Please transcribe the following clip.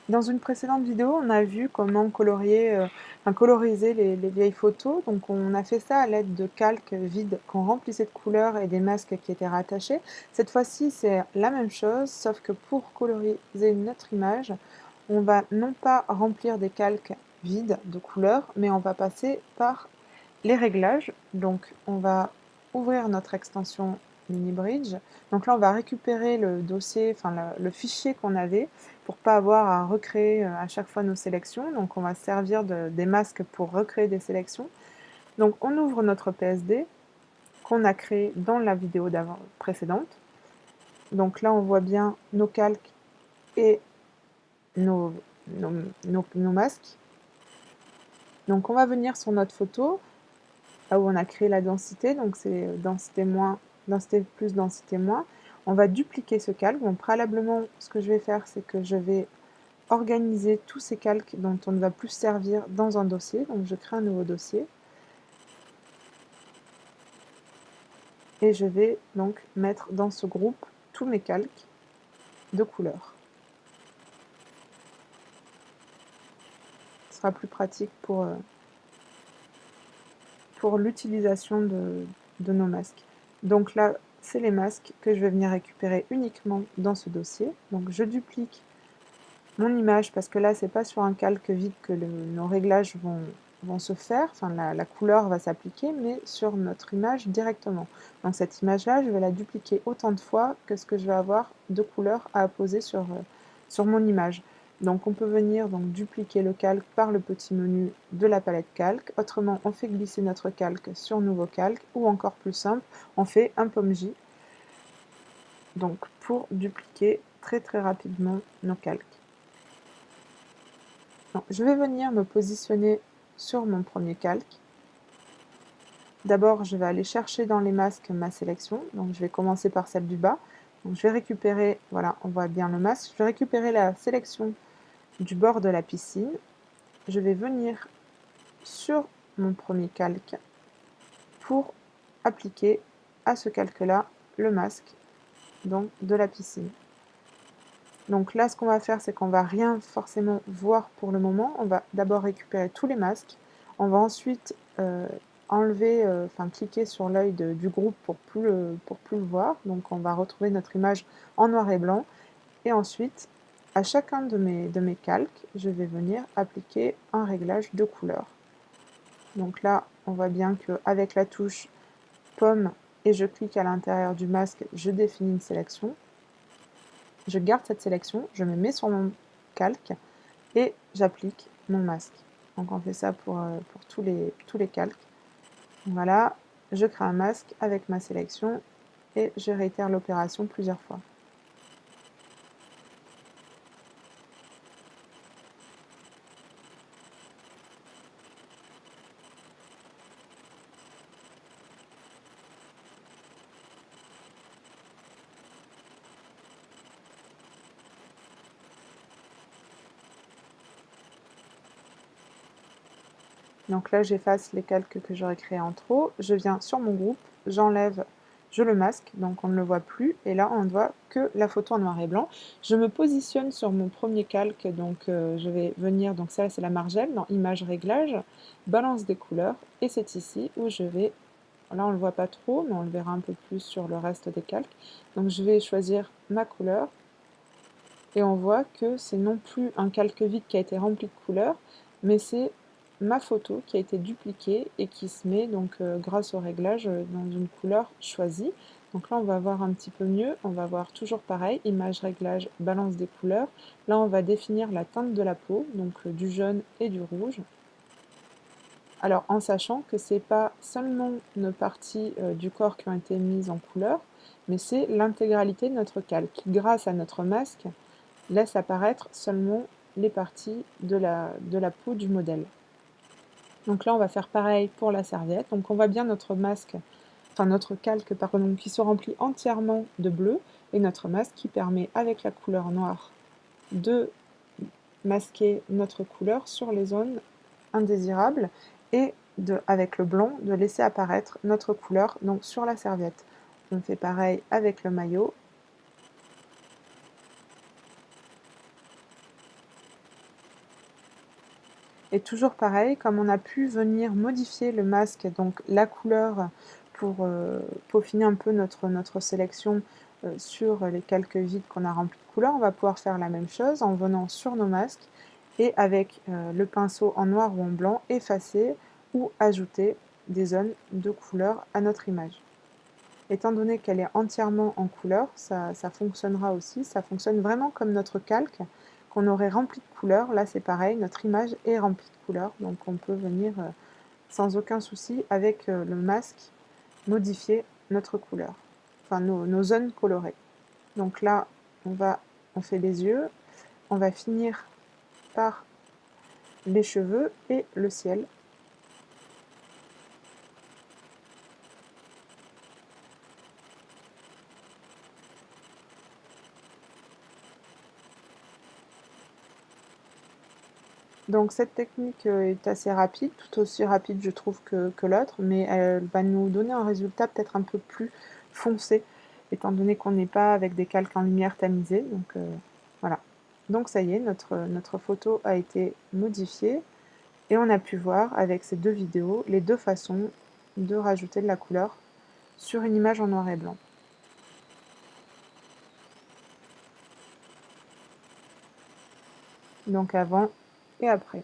Dans une précédente vidéo, on a vu comment coloriser les vieilles photos. Donc on a fait ça à l'aide de calques vides qu'on remplissait de couleurs et des masques qui étaient rattachés. Cette fois-ci, c'est la même chose, sauf que pour coloriser notre image, on va non pas remplir des calques vides de couleurs, mais on va passer par les réglages. Donc on va ouvrir notre extension MiniBridge. Donc là, on va récupérer le dossier, enfin le fichier qu'on avait pour pas avoir à recréer à chaque fois nos sélections. Donc on va se servir des masques pour recréer des sélections. Donc on ouvre notre PSD qu'on a créé dans la vidéo précédente. Donc là, on voit bien nos calques et nos, nos masques. Donc on va venir sur notre photo, là où on a créé la densité, donc c'est densité moins, densité plus, densité moins. On va dupliquer ce calque. Donc préalablement, ce que je vais faire, c'est que je vais organiser tous ces calques dont on ne va plus servir dans un dossier. Donc je crée un nouveau dossier. Et je vais donc mettre dans ce groupe tous mes calques de couleur. Ce sera plus pratique pour l'utilisation de nos masques. Donc là, c'est les masques que je vais venir récupérer uniquement dans ce dossier. Donc je duplique mon image parce que là, c'est pas sur un calque vide que nos réglages vont se faire, enfin la couleur va s'appliquer, mais sur notre image directement. Donc cette image-là, je vais la dupliquer autant de fois que ce que je vais avoir de couleurs à apposer sur mon image. Donc on peut venir donc dupliquer le calque par le petit menu de la palette calque. Autrement, on fait glisser notre calque sur nouveau calque, ou encore plus simple, on fait un pomme J. Donc pour dupliquer très rapidement nos calques. Donc, je vais venir me positionner sur mon premier calque. D'abord, je vais aller chercher dans les masques ma sélection. Donc je vais commencer par celle du bas. Donc je vais récupérer, voilà, on voit bien le masque. Je vais récupérer la sélection du bord de la piscine. Je vais venir sur mon premier calque pour appliquer à ce calque-là le masque donc, de la piscine. Donc là, ce qu'on va faire, c'est qu'on va rien forcément voir pour le moment. On va d'abord récupérer tous les masques. On va ensuite enlever, cliquer sur l'œil du groupe pour plus le voir. Donc on va retrouver notre image en noir et blanc. Et ensuite, à chacun de mes calques, je vais venir appliquer un réglage de couleur. Donc là, on voit bien qu'avec la touche pomme et je clique à l'intérieur du masque, je définis une sélection. Je garde cette sélection, je me mets sur mon calque et j'applique mon masque. Donc on fait ça pour tous les calques. Voilà, je crée un masque avec ma sélection et je réitère l'opération plusieurs fois. Donc là, j'efface les calques que j'aurais créés en trop. Je viens sur mon groupe, j'enlève, je le masque, donc on ne le voit plus. Et là, on ne voit que la photo en noir et blanc. Je me positionne sur mon premier calque, donc je vais venir, donc ça c'est la margelle, dans Image Réglage, Balance des couleurs. Et c'est ici où je vais, là on ne le voit pas trop, mais on le verra un peu plus sur le reste des calques. Donc je vais choisir ma couleur. Et on voit que c'est non plus un calque vide qui a été rempli de couleurs, mais c'est ma photo qui a été dupliquée et qui se met donc grâce au réglage dans une couleur choisie. Donc là on va voir un petit peu mieux, on va voir toujours pareil, image, réglage, balance des couleurs. Là on va définir la teinte de la peau, donc du jaune et du rouge. Alors en sachant que c'est pas seulement nos parties du corps qui ont été mises en couleur, mais c'est l'intégralité de notre calque qui, grâce à notre masque, laisse apparaître seulement les parties de la peau du modèle. Donc là, on va faire pareil pour la serviette. Donc on voit bien notre masque, enfin notre calque, pardon, qui se remplit entièrement de bleu, et notre masque qui permet, avec la couleur noire, de masquer notre couleur sur les zones indésirables, et avec le blanc, de laisser apparaître notre couleur donc sur la serviette. On fait pareil avec le maillot. Et toujours pareil, comme on a pu venir modifier le masque, donc la couleur pour peaufiner un peu notre sélection sur les calques vides qu'on a remplis de couleurs, on va pouvoir faire la même chose en venant sur nos masques et avec le pinceau en noir ou en blanc, effacer ou ajouter des zones de couleur à notre image. Étant donné qu'elle est entièrement en couleur, ça fonctionnera aussi, ça fonctionne vraiment comme notre calque qu'on aurait rempli de couleurs. Là c'est pareil, notre image est remplie de couleurs, donc on peut venir sans aucun souci avec le masque modifier notre couleur, enfin nos zones colorées. Donc là on fait les yeux, on va finir par les cheveux et le ciel. Donc cette technique est assez rapide, tout aussi rapide je trouve que l'autre, mais elle va nous donner un résultat peut-être un peu plus foncé, étant donné qu'on n'est pas avec des calques en lumière tamisée. Donc voilà. Donc ça y est, notre photo a été modifiée et on a pu voir avec ces deux vidéos les deux façons de rajouter de la couleur sur une image en noir et blanc. Donc avant et après.